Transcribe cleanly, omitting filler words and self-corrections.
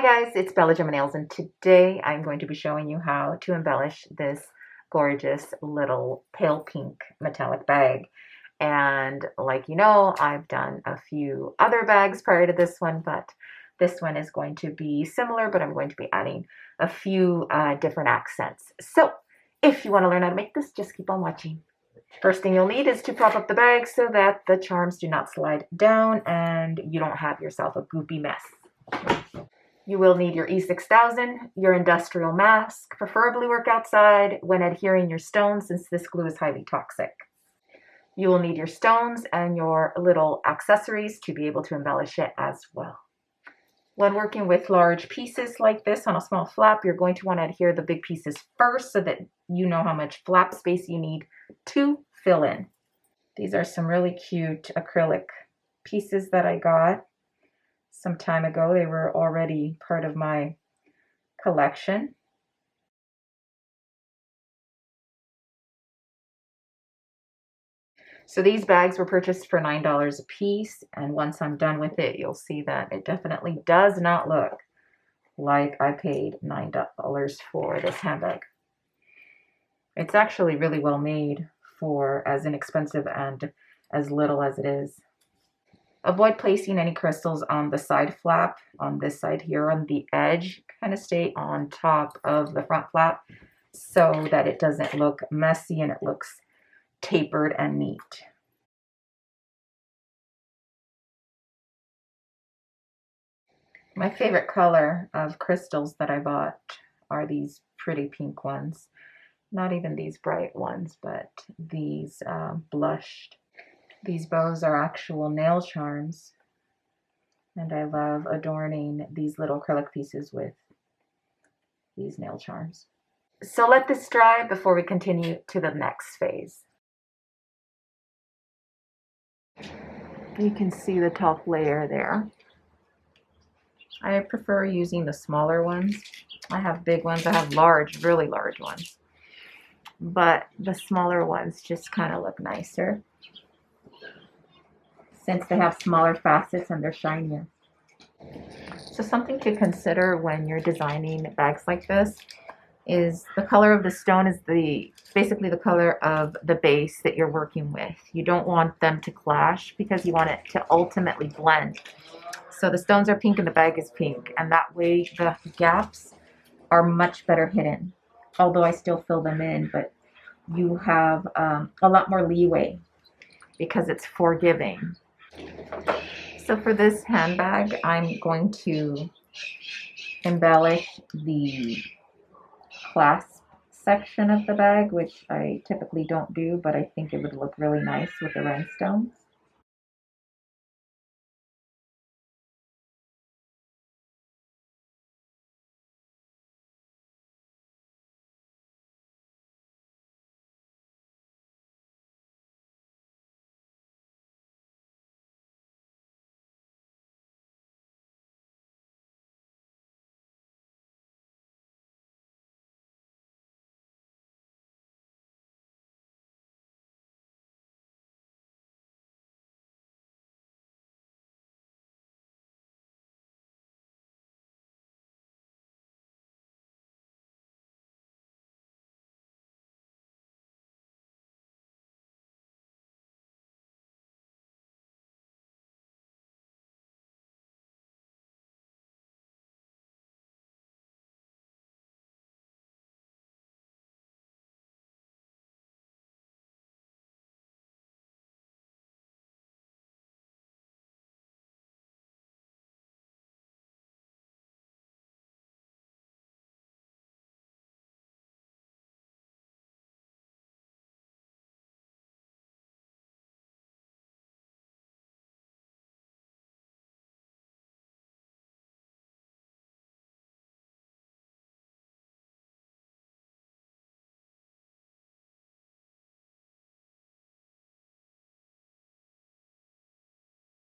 guys, it's BellaGemaNails, and today I'm going to be showing you how to embellish this gorgeous little pale pink metallic bag. And like you know, I've done a few other bags prior to this one, but this one is going to be similar, but I'm going to be adding a few different accents. So if you want to learn how to make this, just keep on watching. First thing you'll need is to prop up the bag so that the charms do not slide down and you don't have yourself a goopy mess. You will need your E6000, your industrial mask, preferably work outside when adhering your stones since this glue is highly toxic. You will need your stones and your little accessories to be able to embellish it as well. When working with large pieces like this on a small flap, you're going to want to adhere the big pieces first so that you know how much flap space you need to fill in. These are some really cute acrylic pieces that I got some time ago. They were already part of my collection. So these bags were purchased for $9 a piece, and once I'm done with it, you'll see that it definitely does not look like I paid $9 for this handbag. It's actually really well made for as inexpensive and as little as it is. Avoid placing any crystals on the side flap, on this side here on the edge. Kind of stay on top of the front flap so that it doesn't look messy and it looks tapered and neat. My favorite color of crystals that I bought are these pretty pink ones. Not even these bright ones, but these blushed. These bows are actual nail charms, and I love adorning these little acrylic pieces with these nail charms. So let this dry before we continue to the next phase. You can see the top layer there. I prefer using the smaller ones. I have big ones, I have large, really large ones, but the smaller ones just kind of look nicer since they have smaller facets and they're shinier. So something to consider when you're designing bags like this is the color of the stone is basically the color of the base that you're working with. You don't want them to clash because you want it to ultimately blend. So the stones are pink and the bag is pink, and that way the gaps are much better hidden. Although I still fill them in, but you have a lot more leeway because it's forgiving. So for this handbag, I'm going to embellish the clasp section of the bag, which I typically don't do, but I think it would look really nice with the rhinestones.